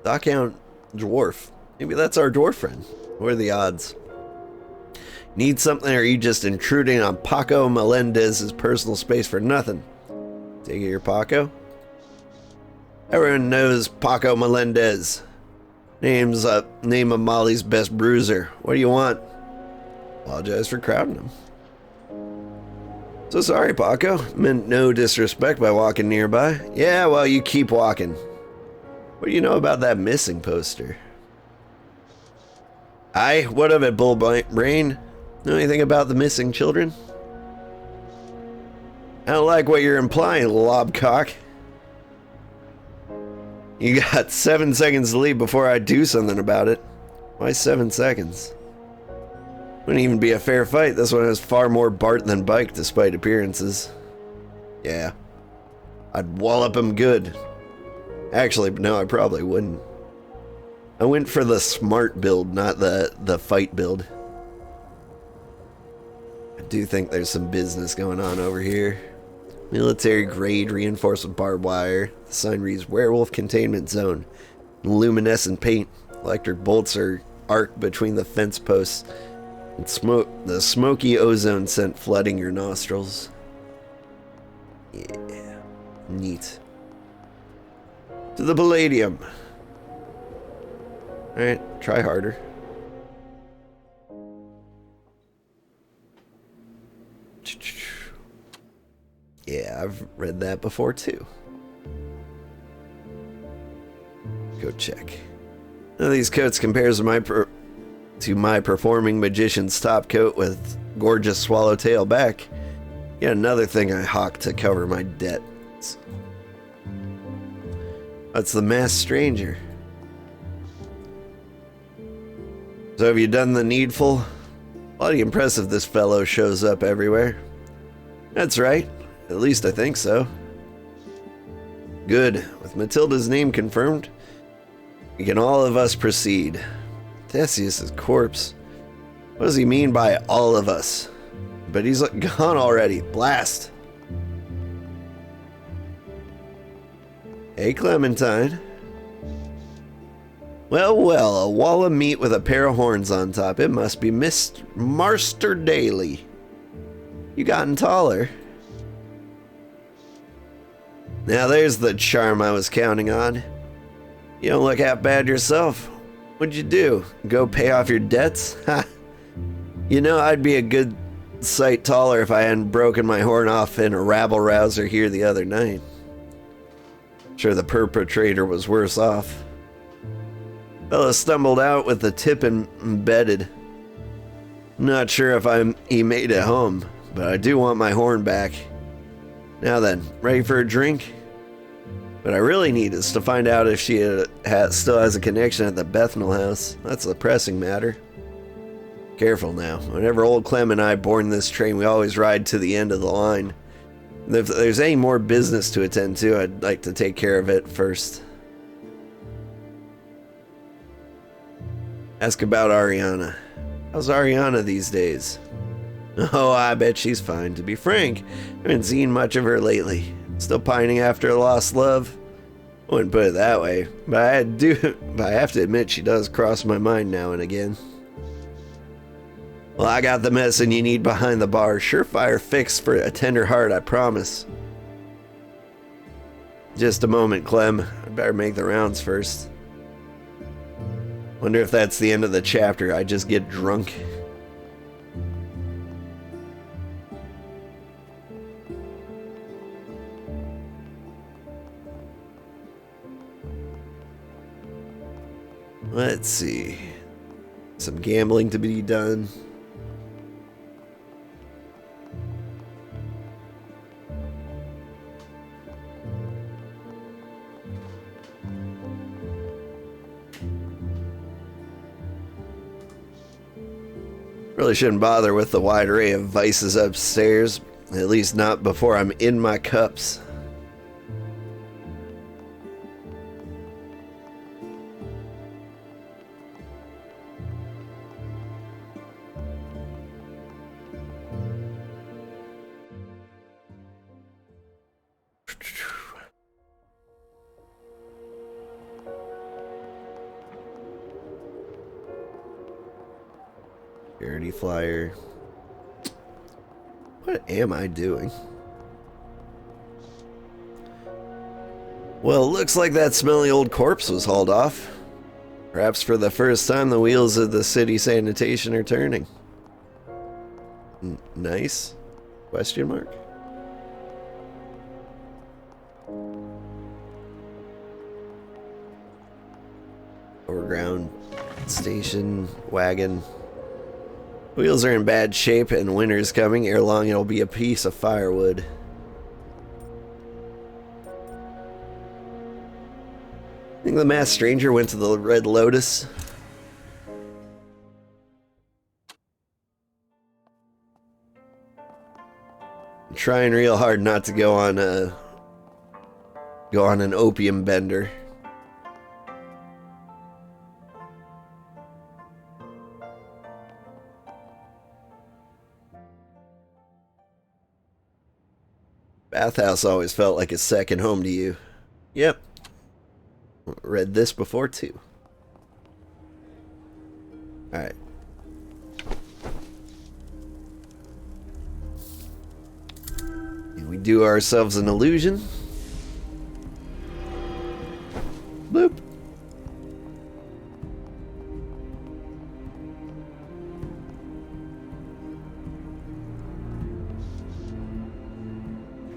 Viscount Dwarf. Maybe that's our dwarf friend. What are the odds? Need something, or are you just intruding on Paco Melendez's personal space for nothing? Take it you're Paco? Everyone knows Paco Melendez. Name of Molly's best bruiser. What do you want? Apologize for crowding him. So sorry, Paco. Meant no disrespect by walking nearby. Yeah, well, you keep walking. What do you know about that missing poster? Aye, what of it, bull brain? Know anything about the missing children? I don't like what you're implying, lobcock. You got 7 seconds to leave before I do something about it. Why 7 seconds? Wouldn't even be a fair fight. This one has far more Bart than Bike, despite appearances. Yeah. I'd wallop him good. Actually, no, I probably wouldn't. I went for the smart build, not the fight build. I do think there's some business going on over here. Military grade reinforced with barbed wire. The sign reads Werewolf Containment Zone. Luminescent paint. Electric bolts are arced between the fence posts. And the smoky ozone scent flooding your nostrils. Yeah. Neat. To the Palladium. Alright, try harder. Yeah, I've read that before too. Go check. None of these coats compares to my performing magician's top coat with gorgeous swallowtail back. Yet another thing I hawk to cover my debts. That's the masked stranger. So have you done the needful? Bloody impressive this fellow shows up everywhere. That's right. At least I think so. Good. With Matilda's name confirmed, we can all of us proceed. Theseus' corpse. What does he mean by all of us? But he's gone already. Blast. Hey, Clementine. Well, well, a wall of meat with a pair of horns on top. It must be Master Daly. You gotten taller. Now there's the charm I was counting on. You don't look half bad yourself. What'd you do? Go pay off your debts? Ha! You know, I'd be a good sight taller if I hadn't broken my horn off in a rabble-rouser here the other night. Sure, the perpetrator was worse off. Fella stumbled out with the tip embedded. Not sure if he made it home, but I do want my horn back. Now then, ready for a drink? What I really need is to find out if she still has a connection at the Bethnal house. That's the pressing matter. Careful now. Whenever old Clem and I board this train, we always ride to the end of the line. If there's any more business to attend to, I'd like to take care of it first. Ask about Ariana. How's Ariana these days? Oh, I bet she's fine. To be frank, I haven't seen much of her lately. Still pining after a lost love? I wouldn't put it that way, but I have to admit she does cross my mind now and again. Well, I got the medicine you need behind the bar. Surefire fix for a tender heart, I promise. Just a moment, Clem. I'd better make the rounds first. Wonder if that's the end of the chapter. I just get drunk. Let's see. Some gambling to be done. Really shouldn't bother with the wide array of vices upstairs. At least not before I'm in my cups. Charity flyer. What am I doing? Well, looks like that smelly old corpse was hauled off. Perhaps for the first time the wheels of the city sanitation are turning. Nice? Question mark? Overground station wagon. Wheels are in bad shape and winter's coming. Ere long it'll be a piece of firewood. I think the masked stranger went to the Red Lotus. I'm trying real hard not to go on an opium bender. Bathhouse always felt like a second home to you. Yep. Read this before too. Alright. We do ourselves an illusion. Bloop.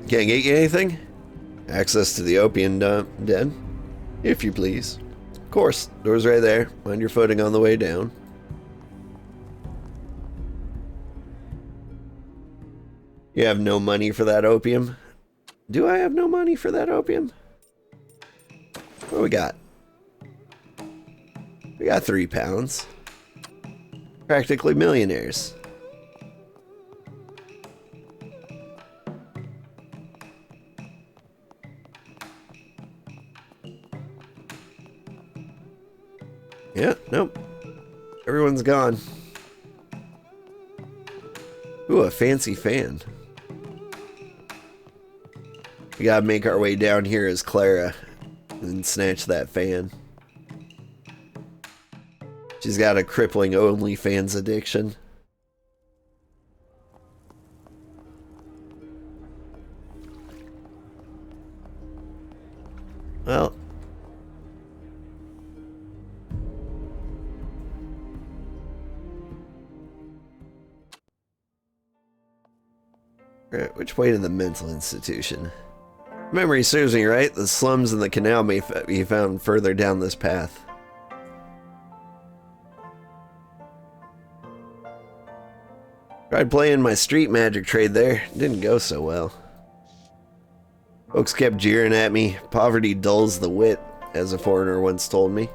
Can't get you anything? Access to the opium den? If you please. Of course, door's right there. Mind your footing on the way down. You have no money for that opium? Do I have no money for that opium? What do we got? We got £3. Practically millionaires. Yeah, nope. Everyone's gone. Ooh, a fancy fan. We gotta make our way down here as Clara and snatch that fan. She's got a crippling OnlyFans addiction. Well. Which way to the mental institution? Memory serves me right. The slums and the canal may be found further down this path. Tried playing my street magic trade there. Didn't go so well. Folks kept jeering at me. Poverty dulls the wit, as a foreigner once told me.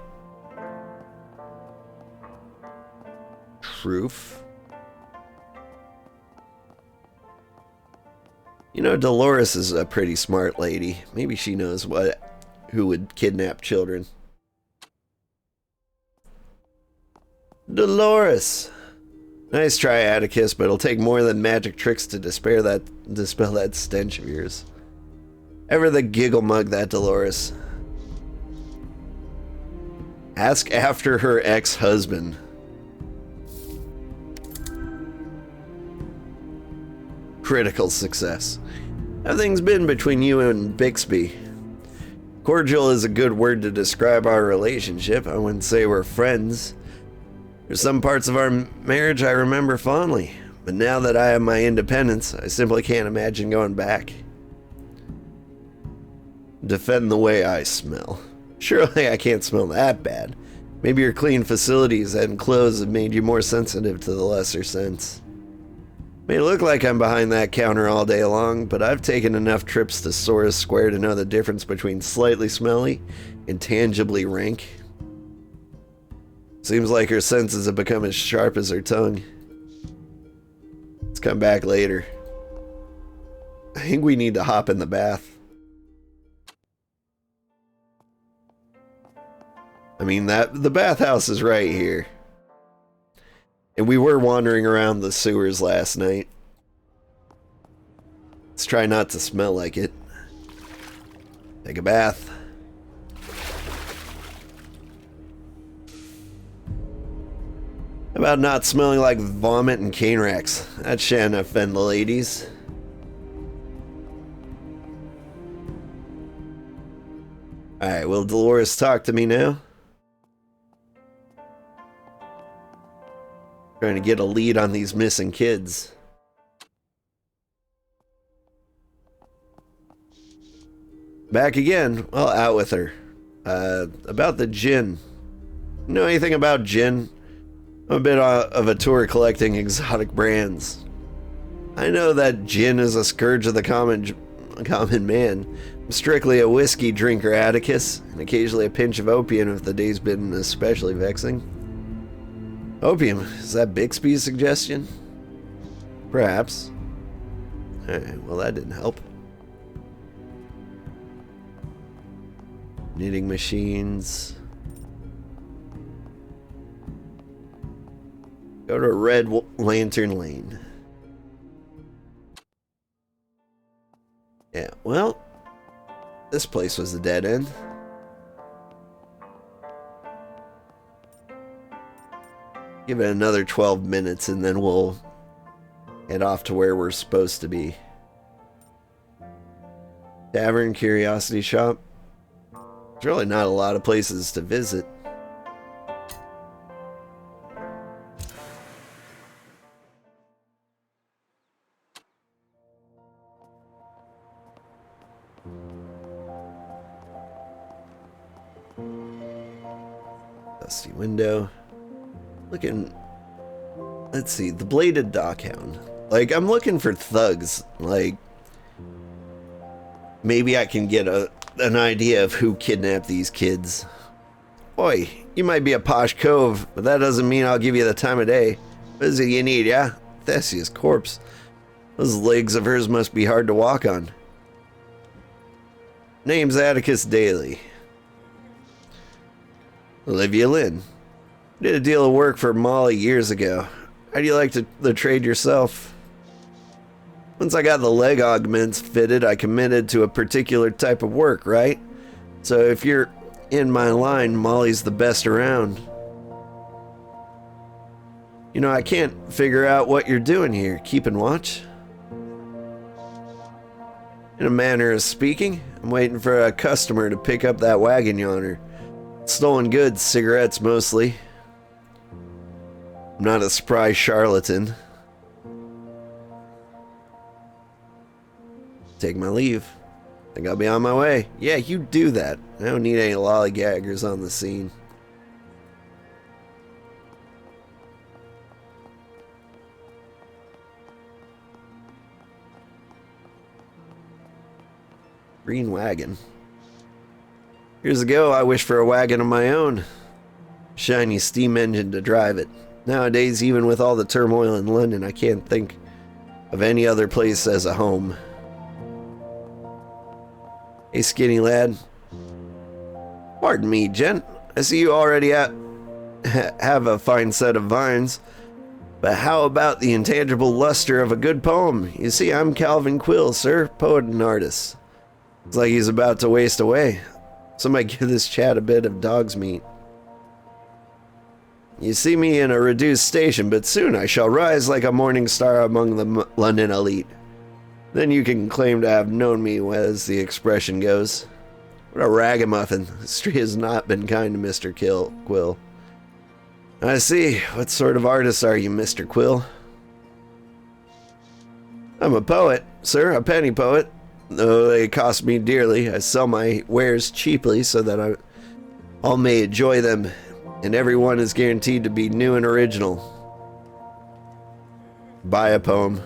Truth. You know, Dolores is a pretty smart lady. Maybe she knows who would kidnap children. Dolores! Nice try, Atticus, but it'll take more than magic tricks to dispel that stench of yours. Ever the giggle mug, that Dolores. Ask after her ex-husband. Critical success. How things been between you and Bixby? Cordial is a good word to describe our relationship. I wouldn't say we're friends. There's some parts of our marriage I remember fondly, but now that I have my independence, I simply can't imagine going back. Defend the way I smell. Surely I can't smell that bad. Maybe your clean facilities and clothes have made you more sensitive to the lesser sense. May look like I'm behind that counter all day long, but I've taken enough trips to Sora's Square to know the difference between slightly smelly and tangibly rank. Seems like her senses have become as sharp as her tongue. Let's come back later. I think we need to hop in the bath. I mean, the bathhouse is right here. And we were wandering around the sewers last night. Let's try not to smell like it. Take a bath. How about not smelling like vomit and cane racks? That shan't offend the ladies. Alright, will Dolores talk to me now? Trying to get a lead on these missing kids. Back again. Well, out with her. About the gin. You know anything about gin? I'm a bit of a tour collecting exotic brands. I know that gin is a scourge of the common man. I'm strictly a whiskey drinker, Atticus, and occasionally a pinch of opium if the day's been especially vexing. Opium, is that Bixby's suggestion? Perhaps. Alright, well that didn't help. Knitting machines. Go to Red Lantern Lane. Yeah, well, this place was a dead end. Give it another 12 minutes and then we'll head off to where we're supposed to be. Tavern, Curiosity Shop. There's really not a lot of places to visit. Dusty window. Looking, let's see, the Bladed Dockhound. Like, I'm looking for thugs. Like, maybe I can get an idea of who kidnapped these kids. Boy, you might be a posh cove, but that doesn't mean I'll give you the time of day. What is it you need, yeah? Thessia's corpse. Those legs of hers must be hard to walk on. Name's Atticus Daly. Olivia Lynn. Did a deal of work for Molly years ago. How do you like the trade yourself? Once I got the leg augments fitted, I committed to a particular type of work, right? So if you're in my line, Molly's the best around. You know, I can't figure out what you're doing here. Keeping watch? In a manner of speaking, I'm waiting for a customer to pick up that wagon yonder. Stolen goods, cigarettes mostly. I'm not a spry charlatan. Take my leave. Think I'll be on my way. Yeah, you do that. I don't need any lollygaggers on the scene. Green wagon. Years ago, I wished for a wagon of my own. Shiny steam engine to drive it. Nowadays, even with all the turmoil in London, I can't think of any other place as a home. Hey, skinny lad. Pardon me, gent. I see you already have a fine set of vines. But how about the intangible luster of a good poem? You see, I'm Calvin Quill, sir, poet and artist. It's like he's about to waste away. Somebody give this chat a bit of dog's meat. You see me in a reduced station, but soon I shall rise like a morning star among the London elite. Then you can claim to have known me, as the expression goes. What a ragamuffin. History has not been kind to Mr. Quill. I see. What sort of artist are you, Mr. Quill? I'm a poet, sir, a penny poet. Though they cost me dearly, I sell my wares cheaply so that all may enjoy them, and everyone is guaranteed to be new and original. Buy a poem.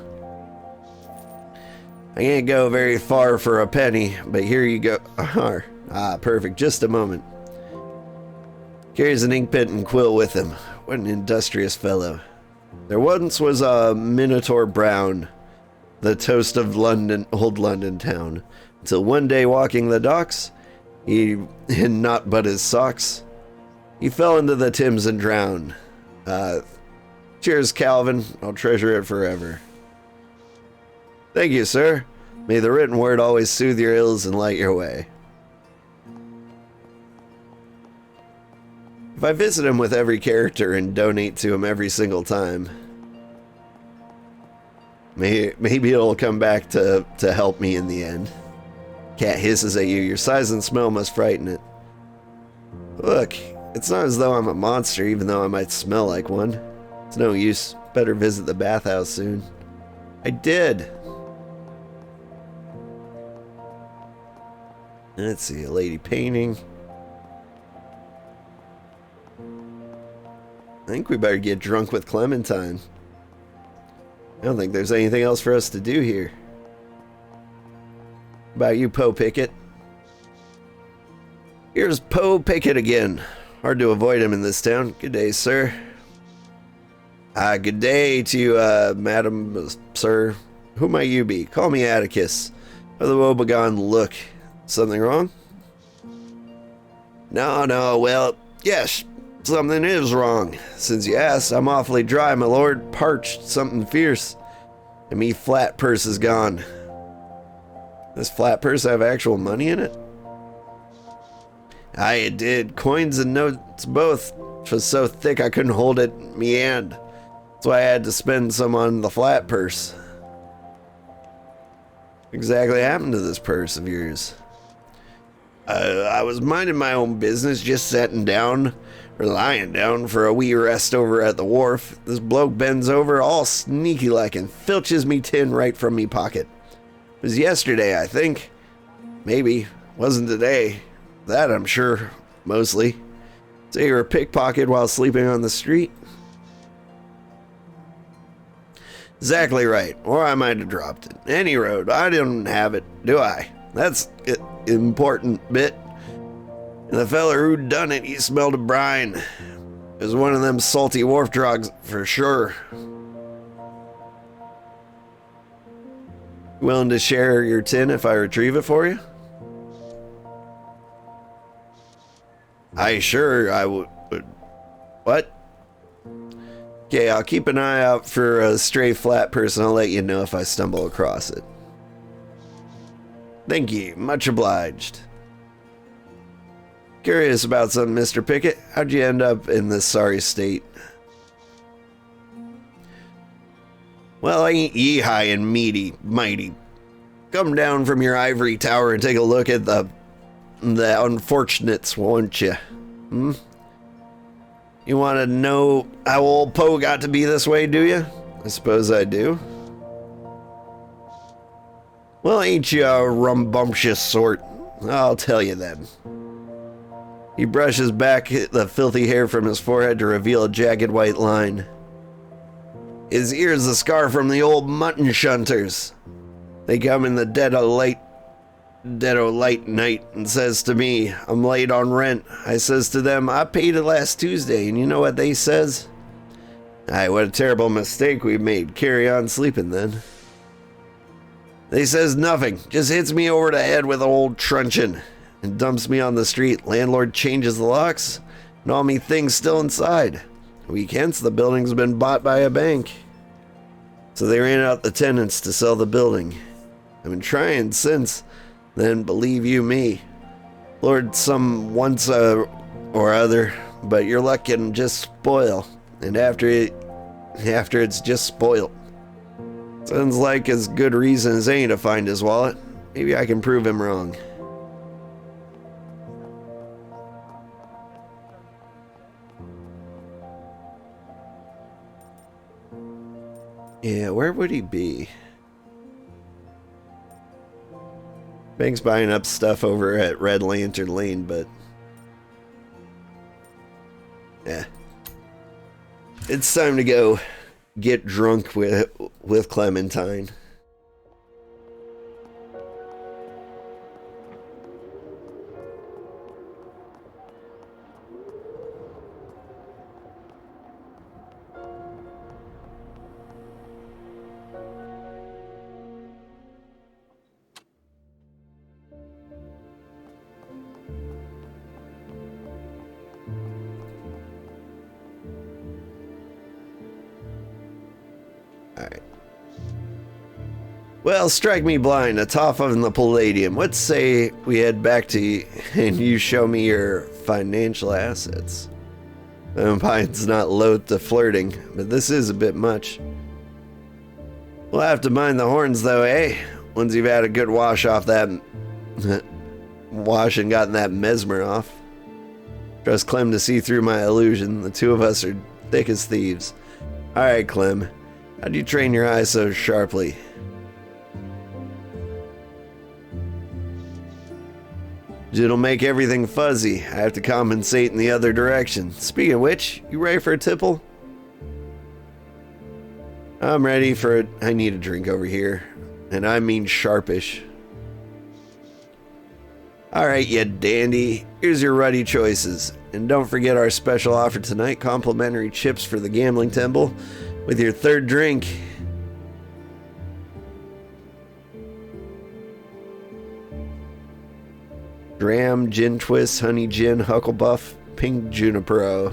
I can't go very far for a penny, but here you go. Ah, perfect. Just a moment. Carries an ink pen and quill with him. What an industrious fellow. There once was a Minotaur Brown, the toast of London, old London town, until one day walking the docks, he, in naught but his socks, he fell into the Thames and drowned. Cheers, Calvin. I'll treasure it forever. Thank you, sir. May the written word always soothe your ills and light your way. If I visit him with every character and donate to him every single time, maybe it'll come back to help me in the end. Cat hisses at you. Your size and smell must frighten it. Look, it's not as though I'm a monster, even though I might smell like one. It's no use. Better visit the bathhouse soon. I did. Let's see, a lady painting. I think we better get drunk with Clementine. I don't think there's anything else for us to do here. About you, Poe Pickett? Here's Poe Pickett again. Hard to avoid him in this town. Good day, sir. Good day to you, madam, sir. Who might you be? Call me Atticus. With a woebegone look. Something wrong? No, well, yes, something is wrong. Since you asked, I'm awfully dry, my lord. Parched, something fierce. And me flat purse is gone. This flat purse have actual money in it? Aye, it did. Coins and notes both. It was so thick I couldn't hold it in me hand. That's why I had to spend some on the flat purse. What exactly happened to this purse of yours? I was minding my own business, just sitting down, or lying down for a wee rest over at the wharf. This bloke bends over, all sneaky like, and filches me tin right from me pocket. It was yesterday, I think. Maybe. Wasn't today. That I'm sure, mostly. So you were pickpocketed while sleeping on the street? Exactly right, or I might have dropped it. Any road, I didn't have it, do I? That's it. Important bit. And the feller who done it, he smelled of brine. It was one of them salty wharf drugs for sure. Willing to share your tin if I retrieve it for you? I would. What? Okay, I'll keep an eye out for a stray flat person. I'll let you know if I stumble across it. Thank you. Much obliged. Curious about something, Mr. Pickett. How'd you end up in this sorry state? Well, ain't ye high and meaty, mighty. Come down from your ivory tower and take a look at the unfortunates, won't you? You want to know how old Poe got to be this way, do you? I suppose I do. Well, ain't you a rumbumptious sort? I'll tell you then. He brushes back the filthy hair from his forehead to reveal a jagged white line. His ear's a scar from the old mutton shunters. They come in the dead o' light night and says to me, I'm late on rent. I says to them, I paid it last Tuesday, and you know what they says? Aye, what a terrible mistake we made. Carry on sleeping then. They says nothing, just hits me over the head with an old truncheon and dumps me on the street. Landlord changes the locks and all me things still inside. A week hence, the building's been bought by a bank. So they ran out the tenants to sell the building. I've been trying since then, believe you me. Lord, some once or other, but your luck can just spoil. And after it's just spoiled. Sounds like as good reason as any to find his wallet. Maybe I can prove him wrong. Yeah, where would he be? Bank's buying up stuff over at Red Lantern Lane, but... yeah. It's time to go get drunk with Clementine. Alright. Well, strike me blind, a toff in the Palladium. Let's say we head back to you and you show me your financial assets. Clementine's not loath to flirting, but this is a bit much. We'll have to mind the horns, though, eh? Once you've had a good wash off that... wash and gotten that mesmer off. Trust Clem to see through my illusion. The two of us are thick as thieves. Alright, Clem. How'd you train your eyes so sharply? It'll make everything fuzzy. I have to compensate in the other direction. Speaking of which, you ready for a tipple? I'm ready for it. I need a drink over here. And I mean sharpish. Alright, you dandy. Here's your ruddy choices. And don't forget our special offer tonight. Complimentary chips for the gambling temple with your third drink. Dram, gin twist, honey gin, hucklebuff, pink junipero.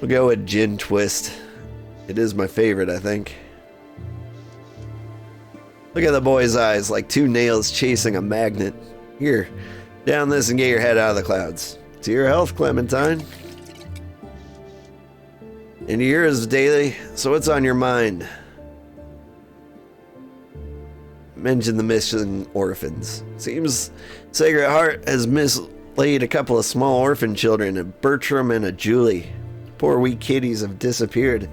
We'll go with gin twist. It is my favorite, I think. Look at the boy's eyes, like two nails chasing a magnet. Here, down this and get your head out of the clouds. To your health, Clementine. And to yours, Daly. So what's on your mind? Mention the missing orphans. Seems Sacred Heart has mislaid a couple of small orphan children, a Bertram and a Julie. Poor wee kiddies have disappeared,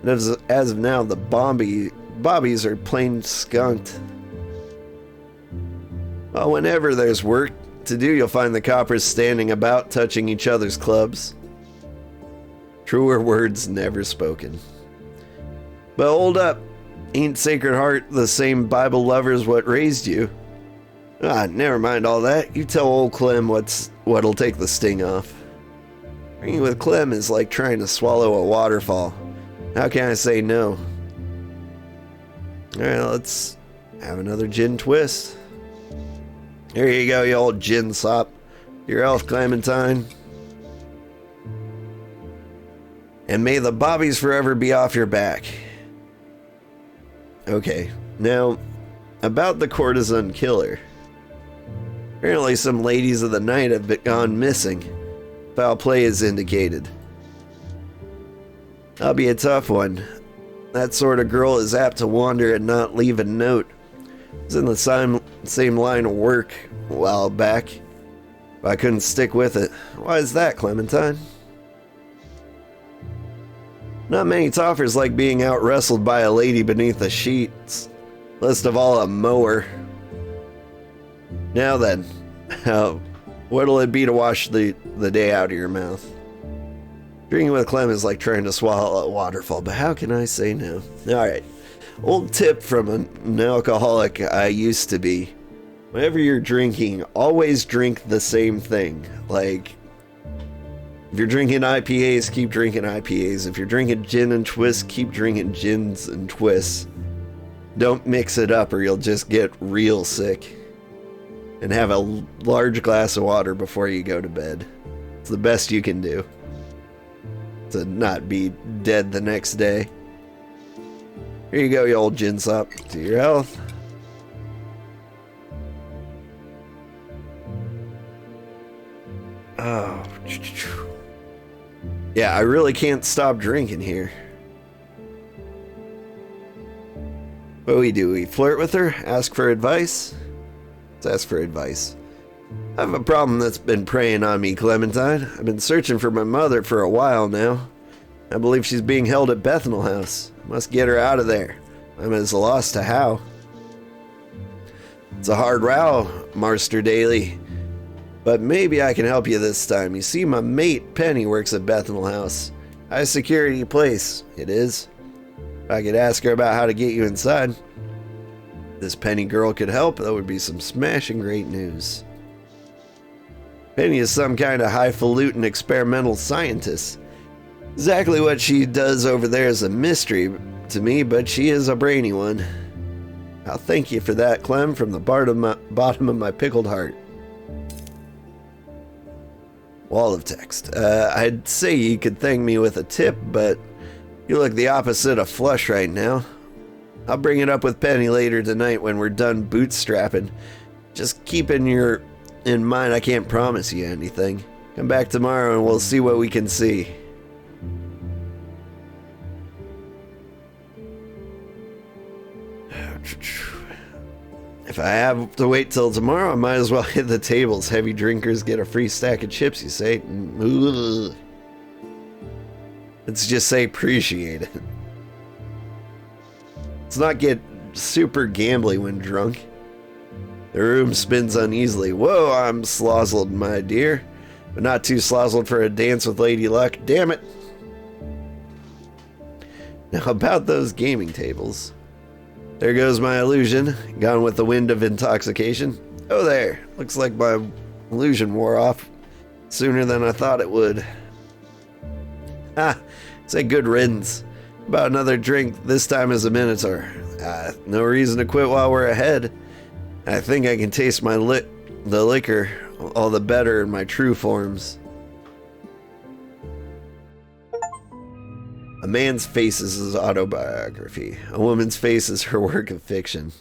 and as of now, the bobbies are plain skunked. Well, whenever there's work to do, you'll find the coppers standing about, touching each other's clubs. Truer words never spoken. But hold up. Ain't Sacred Heart the same Bible lovers what raised you? Ah, never mind all that. You tell old Clem what'll take the sting off. Drinking with Clem is like trying to swallow a waterfall. How can I say no? Alright, let's have another gin twist. Here you go, you old gin sop. Your health, Clementine. And may the bobbies forever be off your back. Okay, now, about the courtesan killer. Apparently some ladies of the night have gone missing. Foul play is indicated. That'll be a tough one. That sort of girl is apt to wander and not leave a note. It's in the same line of work a while back. But I couldn't stick with it. Why is that, Clementine? Not many toffers like being out-wrestled by a lady beneath the sheets. Least of all a mower. Now then, what'll it be to wash the day out of your mouth? Drinking with Clem is like trying to swallow a waterfall, but how can I say no? Alright, old tip from an alcoholic I used to be. Whenever you're drinking, always drink the same thing. Like, if you're drinking IPAs, keep drinking IPAs. If you're drinking gin and twists, keep drinking gins and twists. Don't mix it up or you'll just get real sick. And have a large glass of water before you go to bed. It's the best you can do to not be dead the next day. Here you go, you old gin sop. To your health. Oh, yeah, I really can't stop drinking here. What do? We flirt with her? Ask for advice? Let's ask for advice. I have a problem that's been preying on me, Clementine. I've been searching for my mother for a while now. I believe she's being held at Bethnal House. Must get her out of there. I'm as lost to how. It's a hard row, Master Daly. But maybe I can help you this time. You see, my mate, Penny, works at Bethnal House. High security place, it is. If I could ask her about how to get you inside. This Penny girl could help, that would be some smashing great news. Penny is some kind of highfalutin experimental scientist. Exactly what she does over there is a mystery to me, but she is a brainy one. I'll thank you for that, Clem, from the bottom of my pickled heart. Wall of text. I'd say you could thank me with a tip, but you look the opposite of flush right now. I'll bring it up with Penny later tonight when we're done bootstrapping. Just keep in mind I can't promise you anything. Come back tomorrow and we'll see what we can see. If I have to wait till tomorrow, I might as well hit the tables. Heavy drinkers get a free stack of chips, you say? Ugh. Let's just say appreciate it. Let's not get super gambly when drunk. The room spins uneasily. Whoa, I'm slozzled, my dear. But not too slozzled for a dance with Lady Luck. Damn it. Now about those gaming tables. There goes my illusion. Gone with the wind of intoxication. Oh there. Looks like my illusion wore off sooner than I thought it would. Ah, say good riddance. About another drink, this time as a minotaur. No reason to quit while we're ahead. I think I can taste the liquor all the better in my true forms. A man's face is his autobiography. A woman's face is her work of fiction.